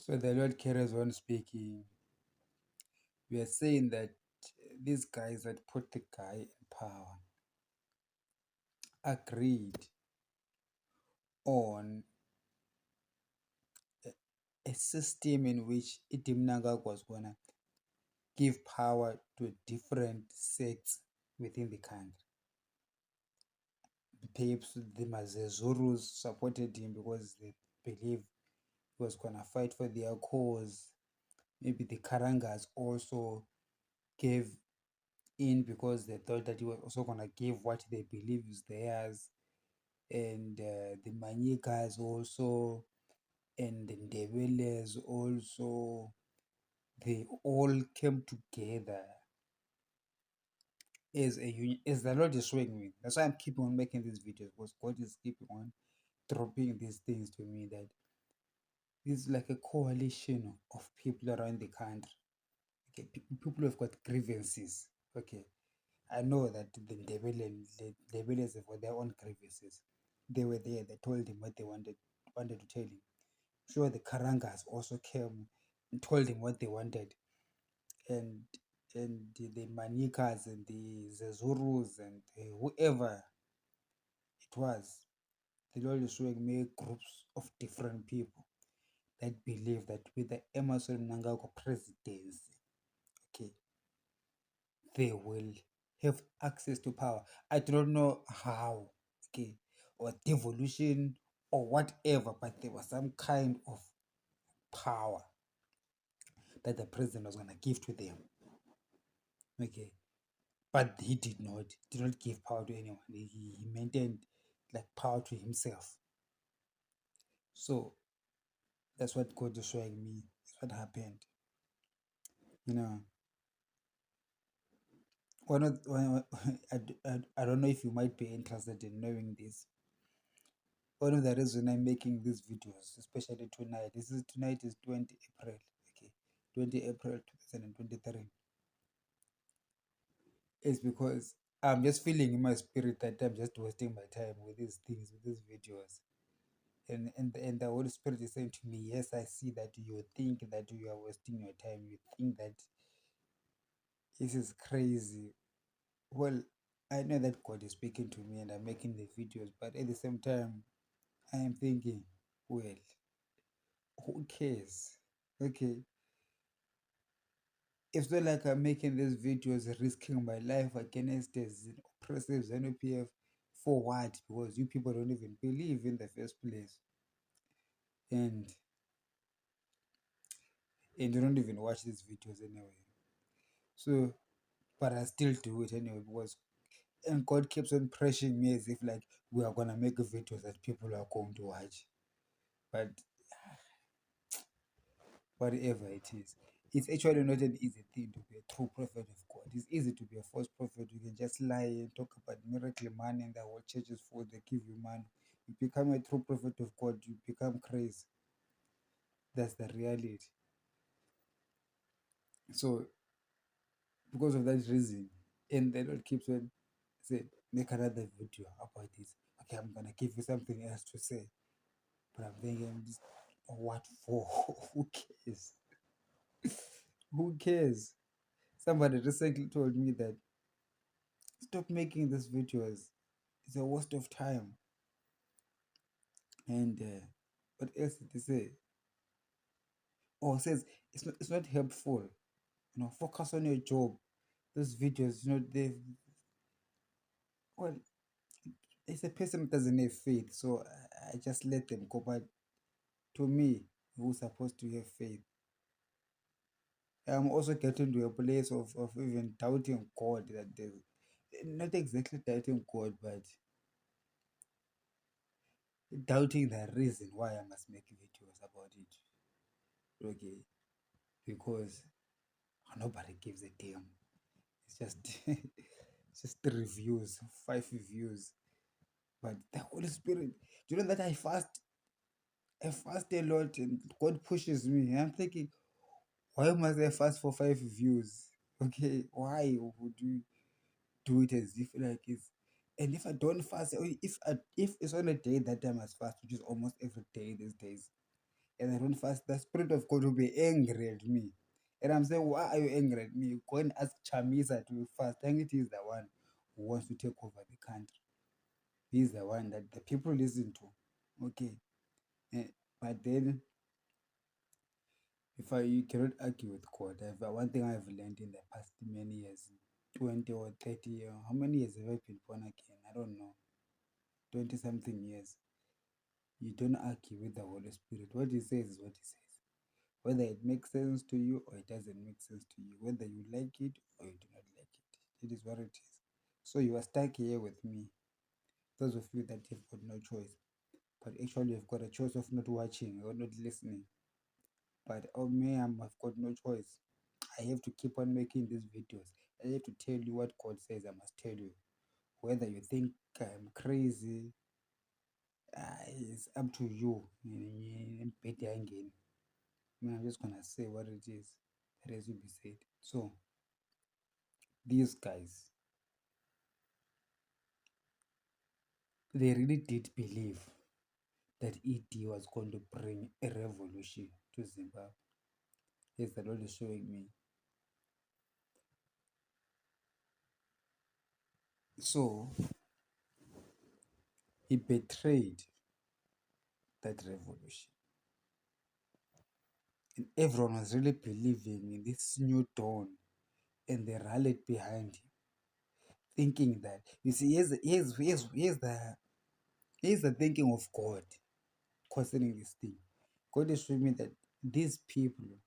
So the Lord carries on speaking. We are saying that these guys that put the guy in power agreed on a system in which Itimnaga was gonna give power to different sects within the country. Perhaps the Mazezurus supported him because they believed he was gonna fight for their cause. Maybe the Karangas also gave in because they thought that he was also gonna give what they believe is theirs. And the Manyikas also, and the Ndebeles also, they all came together as a union, as the Lord is showing me. That's why I'm keeping on making these videos, because God is keeping on dropping these things to me, that this is like a coalition of people around the country. Okay, people who have got grievances. Okay, I know that the Ndebeles have got their own grievances. They were there. They told him what they wanted to tell him. Sure, the Karangas also came and told him what they wanted, and the Manikas and the Zezurus and whoever it was, the Lord is showing me groups of different people that believe that with the Emerson Mnangagwa presidency, okay, they will have access to power. I do not know how, okay, or devolution or whatever, but there was some kind of power that the president was going to give to them, okay. But he did not give power to anyone. He maintained like power to himself. So that's what God is showing me. That's what happened. You know, I don't know if you might be interested in knowing this. One of the reasons I'm making these videos, especially tonight, tonight is 20 April, okay, 20 April 2023, is because I'm just feeling in my spirit that I'm just wasting my time with these things, with these videos. And the Holy Spirit is saying to me, yes, I see that you think that you are wasting your time. You think that this is crazy. Well, I know that God is speaking to me and I'm making the videos, but at the same time, I am thinking, well, who cares? Okay, it's not like I'm making these videos risking my life against this oppressive Zanu PF for what? Because you people don't even believe in the first place. And you don't even watch these videos anyway. So, but I still do it anyway, because and God keeps on pressuring me as if like we are gonna make videos that people are going to watch. But whatever it is, it's actually not an easy thing to be a true prophet of God. It's easy to be a false prophet. You can just lie and talk about miracle money and the whole church is full, they give you money. You become a true prophet of God, you become crazy. That's the reality. So because of that reason, and the Lord keeps on say, make another video about this. Okay, I'm gonna give you something else to say. But I'm thinking, what for? Who cares? Who cares? Somebody recently told me that stop making these videos. It's a waste of time. And what else did they say? Oh, it says it's not helpful. Focus on your job. Those videos, they well, it's a person that doesn't have faith, so I just let them go. But to me, who's supposed to have faith, I'm also getting to a place of even doubting God, that there's not exactly doubting God, but doubting the reason why I must make videos about it. Okay, because nobody gives a damn. It's just it's just 3 views, 5 views. But the Holy Spirit, do you know that I fast a lot and God pushes me. I'm thinking, why must I fast for 5 views? Okay, why would you do it as if like it's, and if I don't fast, or if it's on a day that I must fast, which is almost every day these days, and I don't fast, the Spirit of God will be angry at me. And I'm saying, why are you angry at me? Go and ask Chamisa to fast. I think it is the one who wants to take over the country. He's the one that the people listen to. Okay. Eh, but then, if you cannot argue with God, one thing I've learned in the past many years, 20 or 30 years, how many years have I been born again? I don't know. 20 something years. You don't argue with the Holy Spirit. What he says is what he says. Whether it makes sense to you or it doesn't make sense to you, whether you like it or you do not like it, it is what it is. So you are stuck here with me, those of you that have got no choice, but actually you've got a choice of not watching or not listening. But oh me, I've got no choice. I have to keep on making these videos. I have to tell you what God says I must tell you. Whether you think I'm crazy, it's up to you. I'm just gonna say what it is that has to be said. So these guys, they really did believe that ED was going to bring a revolution to Zimbabwe. Yes, the Lord is showing me. So he betrayed that revolution. And everyone was really believing in this new dawn, and they rallied behind him, thinking that, you see, here's the thinking of God concerning this thing. God is showing me that these people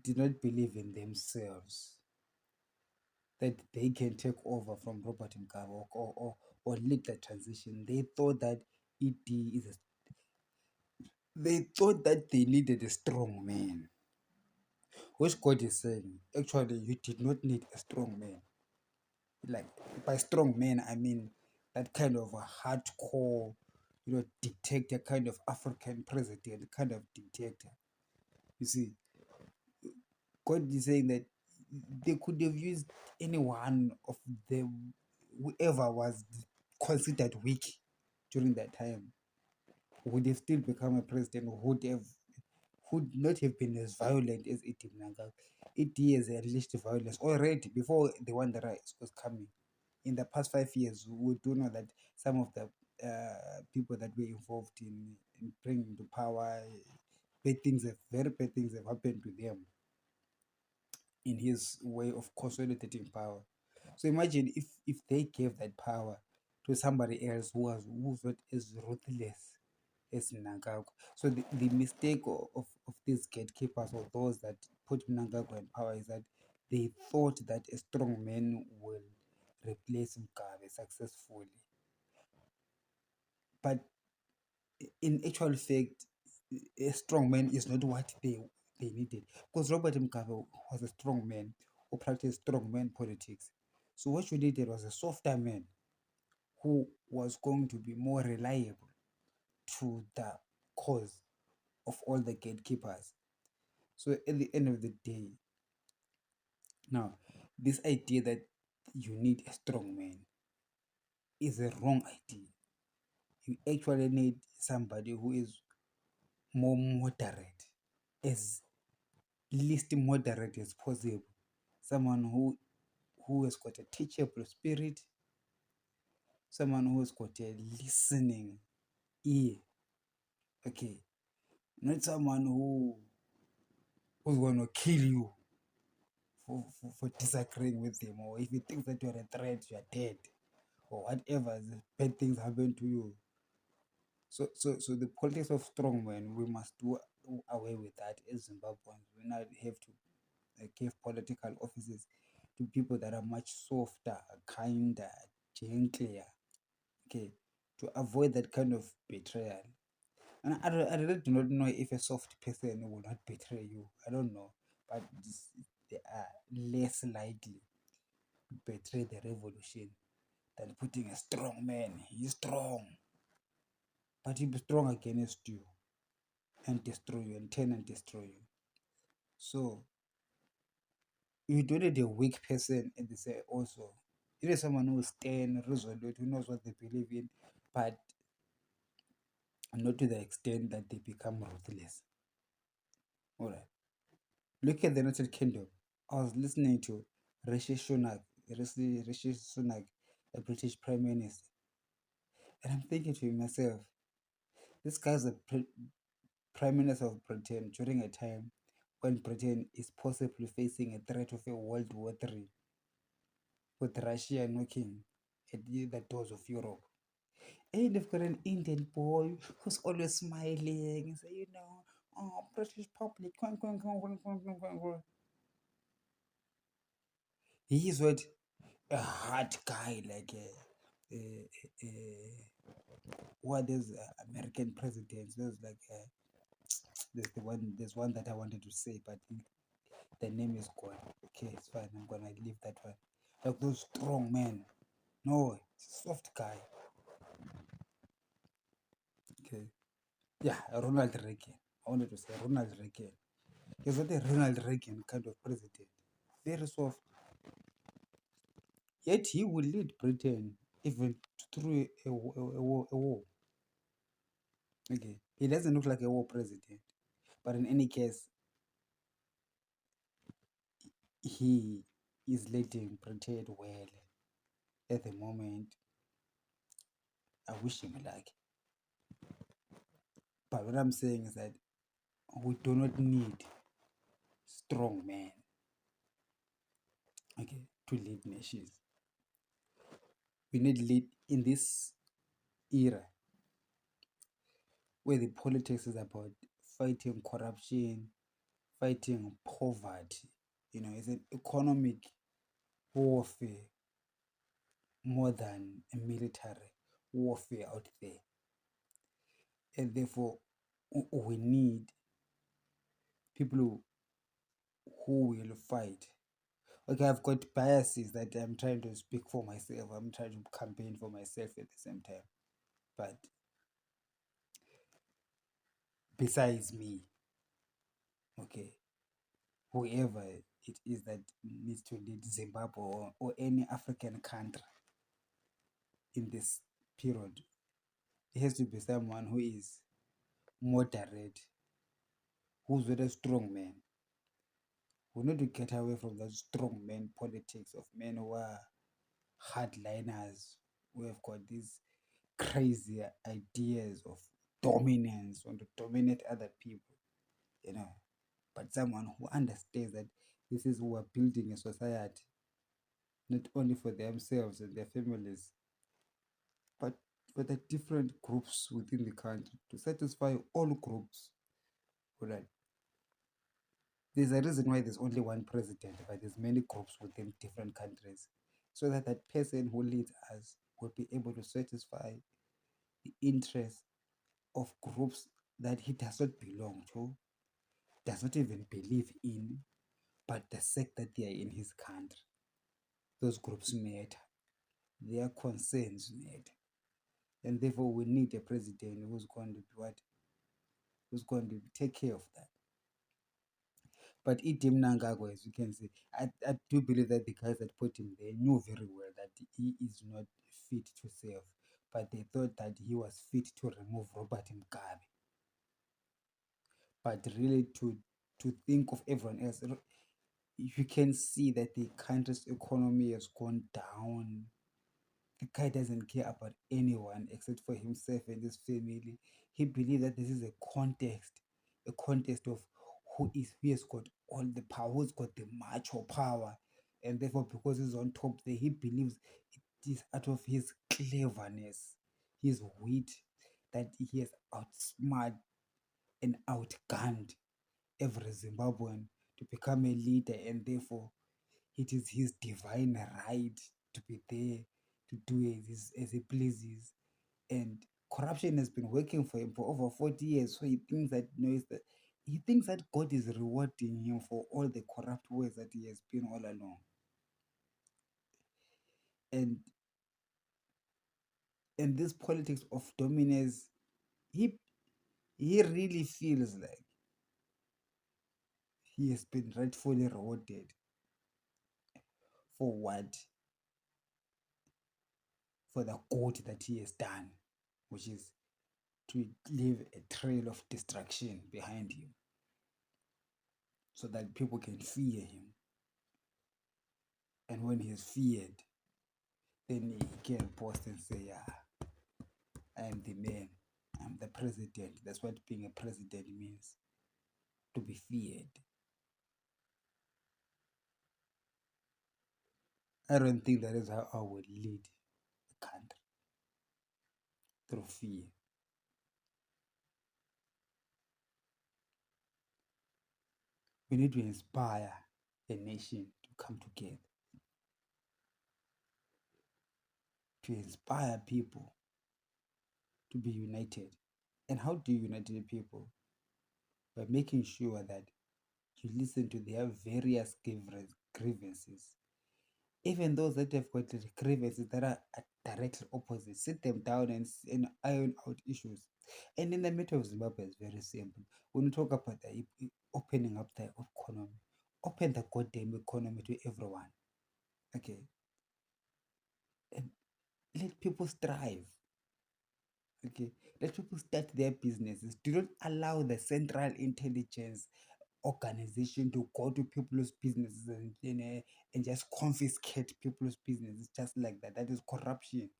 did not believe in themselves, that they can take over from Robert Mugabe or lead the transition. They thought that they thought that they needed a strong man. Which God is saying, actually, you did not need a strong man. Like, by strong man, I mean that kind of a hardcore, dictator, kind of African president, kind of dictator. You see, God is saying that they could have used any one of them, whoever was considered weak during that time, would have still become a president, would not have been as violent as Iti Mnangagwa. Iti has unleashed violence already before the one that was coming. In the past 5 years, we do know that some of the people that were involved in bringing to power, very bad things have happened to them in his way of consolidating power. So imagine if they gave that power to somebody else who's not as ruthless as Mnangagwa. So the mistake of these gatekeepers or those that put Mnangagwa in power is that they thought that a strong man will replace Mugabe successfully. But in actual fact, a strong man is not what they needed. Because Robert Mugabe was a strong man who practiced strong man politics. So what you needed was a softer man who was going to be more reliable to the cause of all the gatekeepers. So at the end of the day, now this idea that you need a strong man is a wrong idea. You actually need somebody who is more moderate, as least moderate as possible. Someone who has got a teachable spirit, someone who has got a listening ear. Okay, not someone who's going to kill you for disagreeing with him, or if he thinks that you're a threat, you're dead, or whatever the bad things happen to you. So the politics of strongman, we must do away with that as Zimbabweans. We now have to give political offices to people that are much softer, kinder, gentler. Okay, to avoid that kind of betrayal. And I really do not know if a soft person will not betray you. I don't know, but they are less likely to betray the revolution than putting a strong man. He's strong, but he'll be strong against you and destroy you and turn and destroy you. So you don't need a weak person in this also. You need someone who is stern, resolute, who knows what they believe in, but not to the extent that they become ruthless. All right. Look at the United Kingdom. I was listening to Rishi Sunak, a British Prime Minister, and I'm thinking to myself, this guy's a Prime Minister of Britain during a time when Britain is possibly facing a threat of a World War III, with Russia knocking at the doors of Europe. And they've got an Indian boy who's always smiling and say, oh, British public. He is what a hard guy, like what is American presidents. There's like there's one that I wanted to say, but the name is gone. Okay, it's fine. I'm gonna leave that one. Like those strong men. No, soft guy. Okay. Yeah, Ronald Reagan. I wanted to say Ronald Reagan. He's not a Ronald Reagan kind of president. Very soft. Yet he will lead Britain even through a war. Okay. He doesn't look like a war president. But in any case, he is leading Britain well at the moment. I wish him luck. But what I'm saying is that we do not need strong men, okay, to lead nations. We need lead in this era where the politics is about fighting corruption, fighting poverty. It's an economic warfare more than a military warfare out there. And therefore, we need people who will fight. Okay, I've got biases that I'm trying to speak for myself. I'm trying to campaign for myself at the same time. But besides me, okay, whoever it is that needs to lead Zimbabwe or any African country in this period, it has to be someone who is moderate, who's with a strong man. We need to get away from that strong man politics of men who are hardliners, who have got these crazy ideas of dominance, want to dominate other people, but someone who understands that this is who are building a society, not only for themselves and their families, but for the different groups within the country to satisfy all groups. Right? There's a reason why there's only one president, but there's many groups within different countries, so that that person who leads us will be able to satisfy the interests of groups that he does not belong to, does not even believe in, but the sake that they are in his country. Those groups matter. Their concerns matter. And therefore we need a president who's going to be what? Who's going to take care of that. But Idim Nangago, as you can see, I do believe that the guys that put him there knew very well that he is not fit to serve. But they thought that he was fit to remove Robert Mugabe. But really to think of everyone else, you can see that the country's economy has gone down. The guy doesn't care about anyone except for himself and his family. He believes that this is a contest of who has got all the power, who's got the macho power, and therefore because he's on top there, he believes it is out of his cleverness, his wit, that he has outsmarted and outgunned every Zimbabwean to become a leader, and therefore it is his divine right to be there to do as he pleases. And corruption has been working for him for over 40 years. So he thinks that he thinks that God is rewarding him for all the corrupt ways that he has been all along. And this politics of dominance, he really feels like he has been rightfully rewarded for what? For the good that he has done, which is to leave a trail of destruction behind him so that people can fear him. And when he's feared, then he can post and say, yeah, I am the man, I'm the president. That's what being a president means, to be feared. I don't think that is how I would lead a country, through fear. We need to inspire a nation to come together, to inspire people to be united. And how do you unite the people? By making sure that you listen to their various grievances. Even those that have got grievances that are directly opposite, sit them down and iron out issues. And in the matter of Zimbabwe, it's very simple. When you talk about the opening up the economy, open the goddamn economy to everyone. Okay. And let people strive. Okay. Let people start their businesses. Do not allow the Central Intelligence Organization to go to people's businesses and just confiscate people's businesses just like that. That is corruption.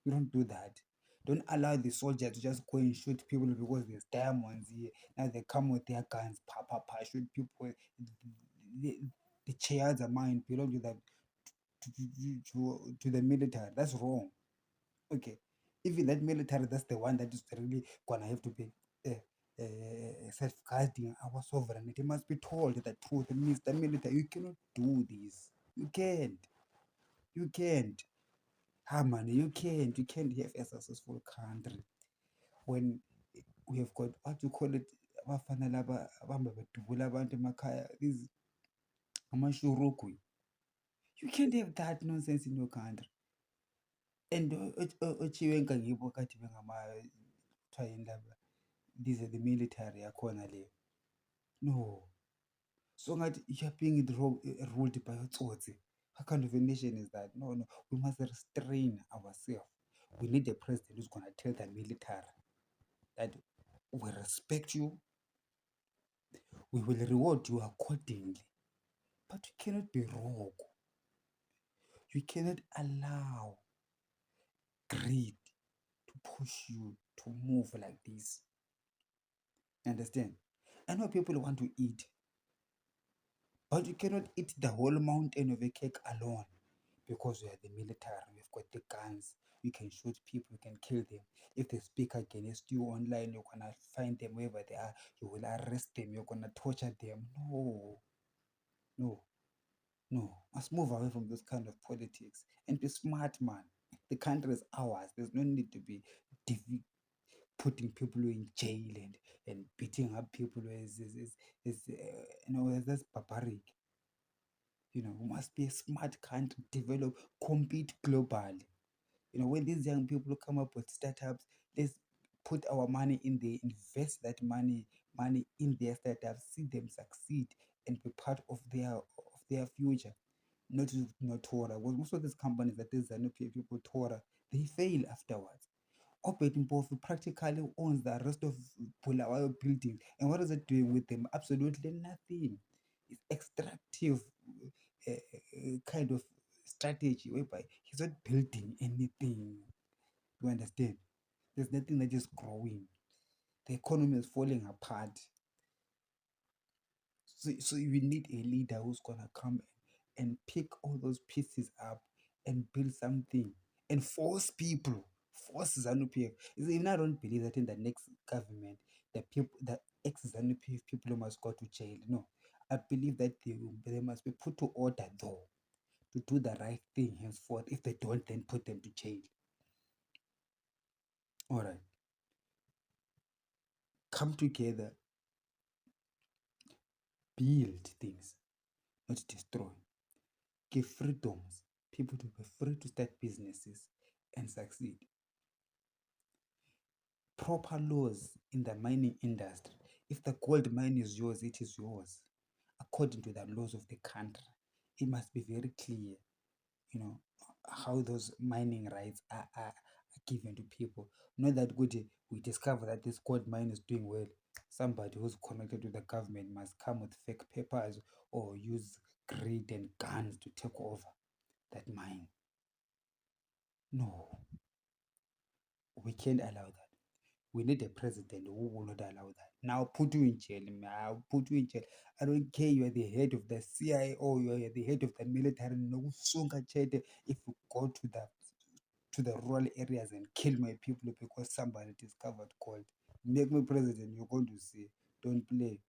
You don't do that. Don't allow the soldiers to just go and shoot people because there's diamonds here. Now they come with their guns, shoot people. The, the chairs are mine. Belong to that to the military. That's wrong. Okay, even that military, that's the one that is really gonna have to be safeguarding our sovereignty. It must be told the truth. Mr. Military, you cannot do this. You can't. You can't. Ah, man, you can't. You can't have a successful country when we have got what you call it. Abafana laba abahamba bedubula abantu emakhaya. These amashurukwi. You can't have that nonsense in your country. And ochiwenga ngibo kade bengama kuthiwa yini laba, these are the military yakhona leyo. No. So ngathi you're being ruled by utsotsi. What kind of a nation is that? No, no. We must restrain ourselves. We need a president who's gonna tell the military that we respect you, we will reward you accordingly. But you cannot be rogue. You cannot allow greed to push you to move like this. Understand? I know people want to eat, but you cannot eat the whole mountain of a cake alone because we are the military, we've got the guns, we can shoot people, we can kill them. If they speak against you online, you're gonna find them wherever they are, you will arrest them, you're gonna torture them. No, no, no. Must move away from this kind of politics and be smart, man. The country is ours. There's no need to be putting people in jail and beating up people that's barbaric. We must be a smart country, develop, compete globally. When these young people come up with startups, let's put our money in there, invest that money in their startups, see them succeed and be part of their future. Not Torah. Well, most of these companies that these Zanu people Torah, they fail afterwards. Operating Both practically owns the rest of Bulawayo buildings. And what is it doing with them? Absolutely nothing. It's extractive kind of strategy whereby he's not building anything. You understand? There's nothing that is growing. The economy is falling apart. So you need a leader who's gonna come and pick all those pieces up and build something and force people, force ZANU PF. Even I don't believe that in the next government, the ex-ZANU PF people must go to jail. No, I believe that they must be put to order though, to do the right thing henceforth. If they don't, then put them to jail. All right, come together, build things, not destroy. Give freedoms, people to be free to start businesses and succeed. Proper laws in the mining industry. If the gold mine is yours, it is yours according to the laws of the country. It must be very clear, how those mining rights are given to people. Not that good, we discover that this gold mine is doing well. Somebody who's connected to the government must come with fake papers or use greed and guns to take over that mine. No, we can't allow that. We need a president who will not allow that. Now put you in jail. I'll put you in jail. I don't care. You are the head of the CIA or you are the head of the military. No sooner if you go to the rural areas and kill my people because somebody discovered gold. Make me president. You're going to see. Don't play.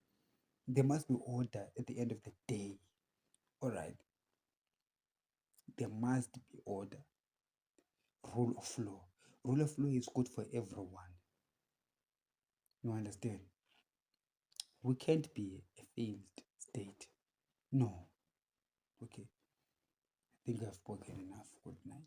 There must be order at the end of the day. All right. There must be order. Rule of law. Rule of law is good for everyone. You understand? We can't be a failed state. No. Okay. I think I've spoken enough. Good night.